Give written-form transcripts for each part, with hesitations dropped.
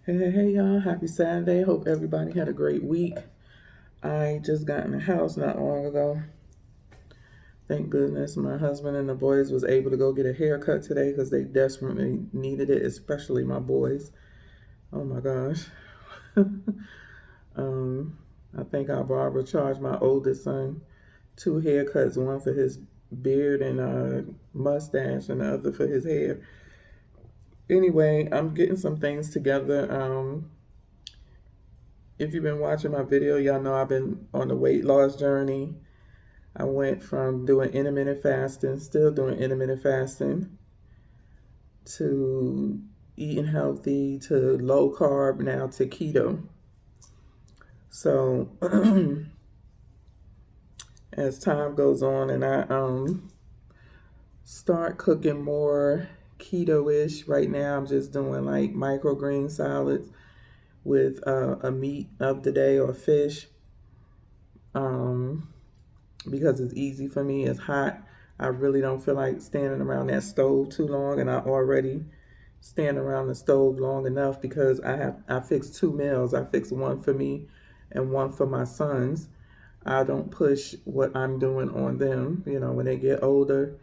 Hey, y'all. Happy Saturday. Hope everybody had a great week. I just got in the house not long ago. Thank goodness my husband and the boys was able to go get a haircut today because they desperately needed it, especially my boys. Oh my gosh. um, I think our barber charged my oldest son 2 haircuts, one for his beard and mustache and the other for his hair. Anyway, I'm getting some things together. If you've been watching my video, y'all know I've been on the weight loss journey. I went from doing intermittent fasting, still doing intermittent fasting, to eating healthy, to low carb, now to keto. So as time goes on and I start cooking more keto-ish, right now I'm just doing like microgreen salads with a meat of the day or fish. Because it's easy for me. It's hot. I really don't feel like standing around that stove too long, and I already stand around the stove long enough because I fix 2 meals. I fix one for me and one for my sons. I don't push what I'm doing on them. You know, when they get older,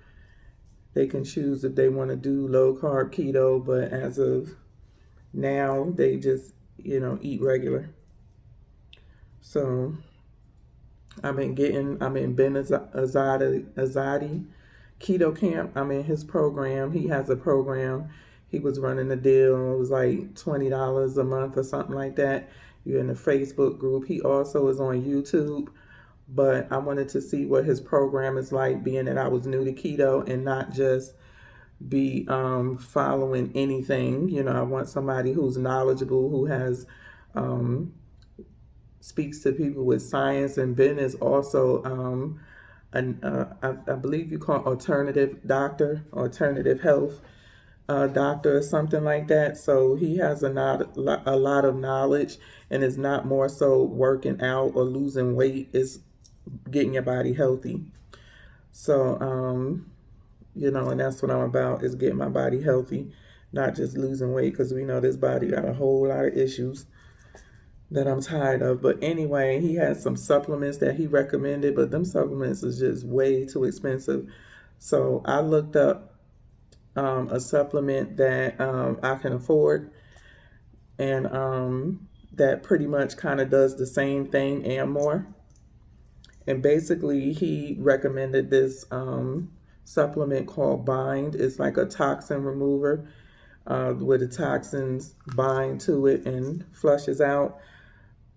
they can choose if they want to do low carb keto, but as of now, they just, eat regular. So I'm in Ben Azadi Keto Camp. I'm in his program. He has a program. He was running a deal. It was like $20 a month or something like that. You're in the Facebook group. He also is on YouTube. But I wanted to see what his program is like, being that I was new to keto and not just be following anything. You know, I want somebody who's knowledgeable, who has speaks to people with science. And Ben is also I believe you call alternative doctor, alternative health doctor or something like that. So he has a lot of knowledge, and it's not more so working out or losing weight, it's getting your body healthy. So, and that's what I'm about, is getting my body healthy, not just losing weight, because we know this body got a whole lot of issues that I'm tired of. But anyway, he has some supplements that he recommended, but them supplements is just way too expensive. So I looked up a supplement that I can afford, and that pretty much kind of does the same thing and more. And basically, he recommended this supplement called Bind. It's like a toxin remover where the toxins bind to it and flushes out.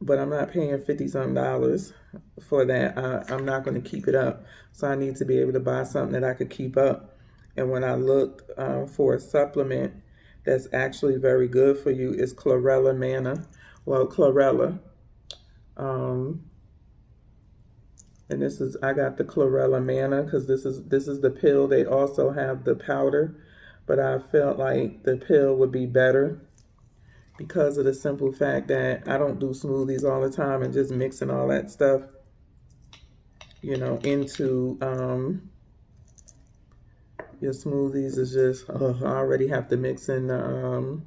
But I'm not paying $50-something for that. I'm not going to keep it up. So I need to be able to buy something that I could keep up. And when I looked for a supplement that's actually very good for you, it's Chlorella Manna. Well, Chlorella. And I got the Chlorella Manna because this is the pill. They also have the powder, but I felt like the pill would be better because of the simple fact that I don't do smoothies all the time and just mixing all that stuff, into your smoothies is just, I already have to mix in the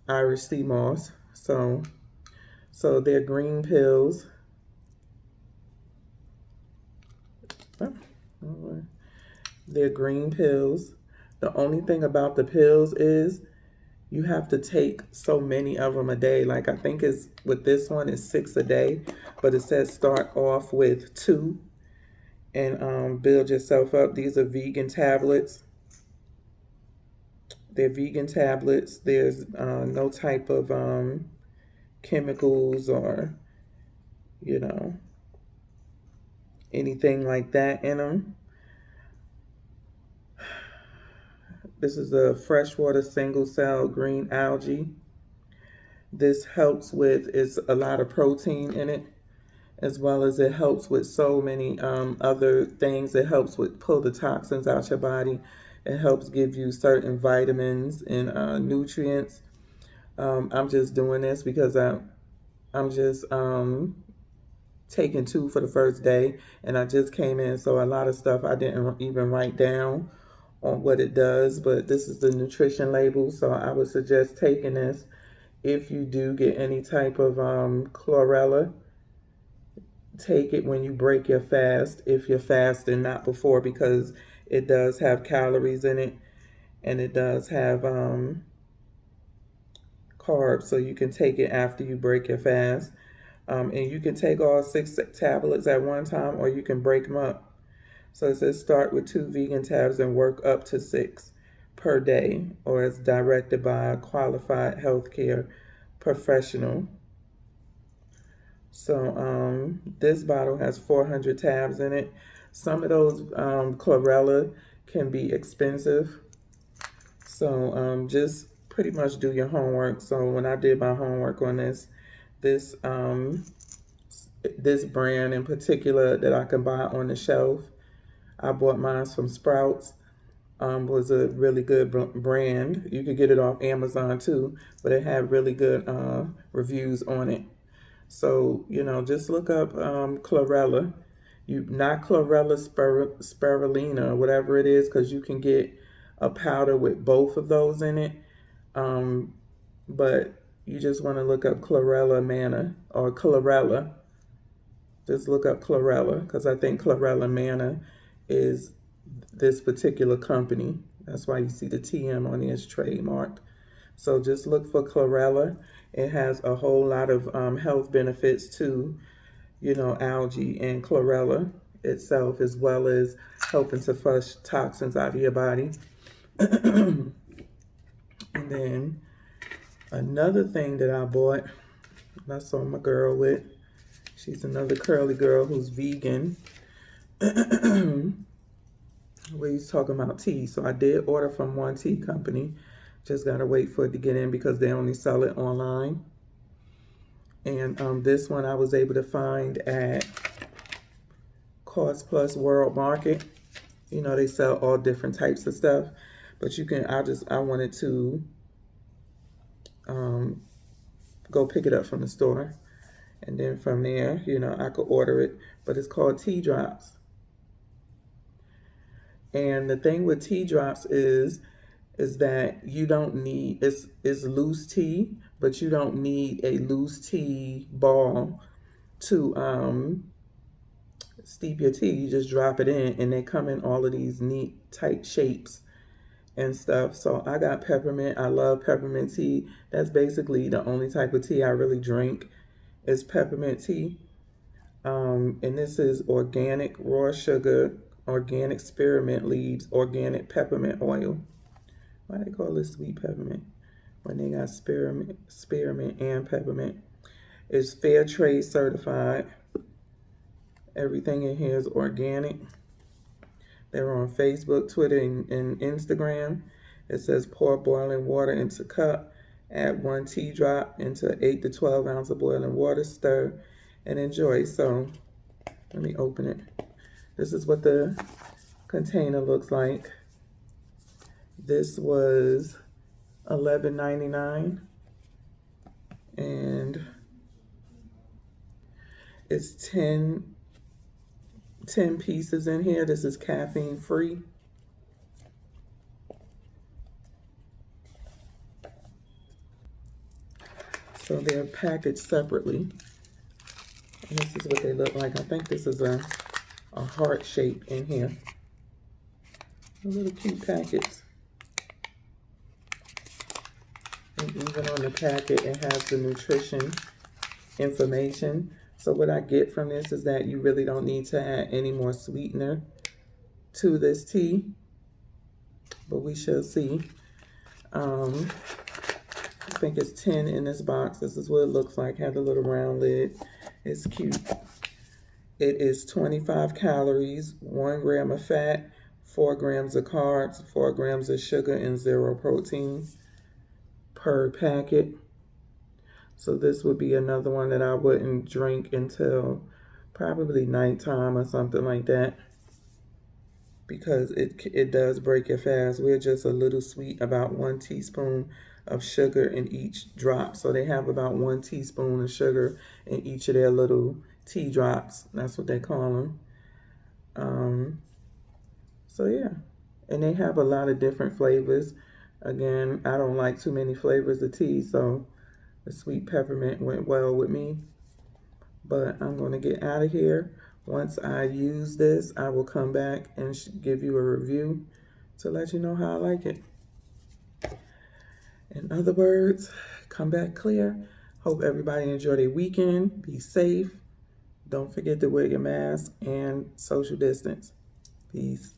Irish sea moss. So they're green pills. They're green pills. The only thing about the pills is you have to take so many of them a day. Like I think it's with this one is 6 a day, but it says start off with 2 and build yourself up. These are vegan tablets. They're vegan tablets. There's no type of chemicals or anything like that in them. This is a freshwater single cell green algae. This helps with, it's a lot of protein in it, as well as it helps with so many other things. It helps with pull the toxins out your body. It helps give you certain vitamins and nutrients. I'm just doing this because I'm just taking 2 for the first day, and I just came in, so a lot of stuff I didn't even write down on what it does, but this is the nutrition label, so I would suggest taking this if you do get any type of chlorella, take it when you break your fast, if you're fasting, not before, because it does have calories in it, and it does have carbs, so you can take it after you break your fast. And you can take all 6 tablets at one time, or you can break them up. So it says start with 2 vegan tabs and work up to 6 per day, or as directed by a qualified healthcare professional. So this bottle has 400 tabs in it. Some of those chlorella can be expensive. So just pretty much do your homework. So when I did my homework on this brand in particular that I can buy on the shelf, I bought mine from Sprouts. Was a really good brand. You could get it off Amazon too, but it had really good reviews on it. So, just look up chlorella. Not chlorella spirulina or whatever it is, because you can get a powder with both of those in it. But you just want to look up chlorella manna or chlorella. Just look up chlorella, because I think chlorella manna is this particular company. That's why you see the TM on it is trademarked. So just look for chlorella. It has a whole lot of health benefits to, algae and chlorella itself, as well as helping to flush toxins out of your body. And then another thing that I bought, I saw my girl with, she's another curly girl who's vegan. We's talking about tea. So I did order from one tea company. Just got to wait for it to get in because they only sell it online. And this one I was able to find at Cost Plus World Market. They sell all different types of stuff. But you can, I wanted to go pick it up from the store. And then from there, I could order it. But it's called tea drops. And the thing with tea drops is that you don't need, it's loose tea, but you don't need a loose tea ball to steep your tea. You just drop it in, and they come in all of these neat tight shapes and stuff. So I got peppermint. I love peppermint tea. That's basically the only type of tea I really drink is peppermint tea. And this is organic raw sugar, organic spearmint leaves, organic peppermint oil. Why they call this sweet peppermint when they got spearmint and peppermint? It's fair trade certified. Everything in here is organic. They're on Facebook, Twitter, and Instagram. It says pour boiling water into cup, add 1 tea drop into 8 to 12 ounces of boiling water, stir, and enjoy. So let me open it. This is what the container looks like. This was $11.99, and it's 10 pieces in here. This is caffeine free. So they're packaged separately. And this is what they look like. I think this is a heart shape in here. A little cute packets. And even on the packet, it has the nutrition information. So what I get from this is that you really don't need to add any more sweetener to this tea. But we shall see. I think it's 10 in this box. This is what it looks like. Had a little round lid. It's cute. It is 25 calories, 1 gram of fat, 4 grams of carbs, 4 grams of sugar, and 0 protein per packet. So this would be another one that I wouldn't drink until probably nighttime or something like that, because it does break your fast. We're just a little sweet, about 1 teaspoon of sugar in each drop. So they have about 1 teaspoon of sugar in each of their little tea drops. That's what they call them. So yeah, and they have a lot of different flavors. Again, I don't like too many flavors of tea, so The sweet peppermint went well with me. But I'm going to get out of here. Once I use this, I will come back and give you a review to let you know how I like it. In other words, come back clear. Hope everybody enjoy their weekend. Be safe. Don't forget to wear your mask and social distance. Peace.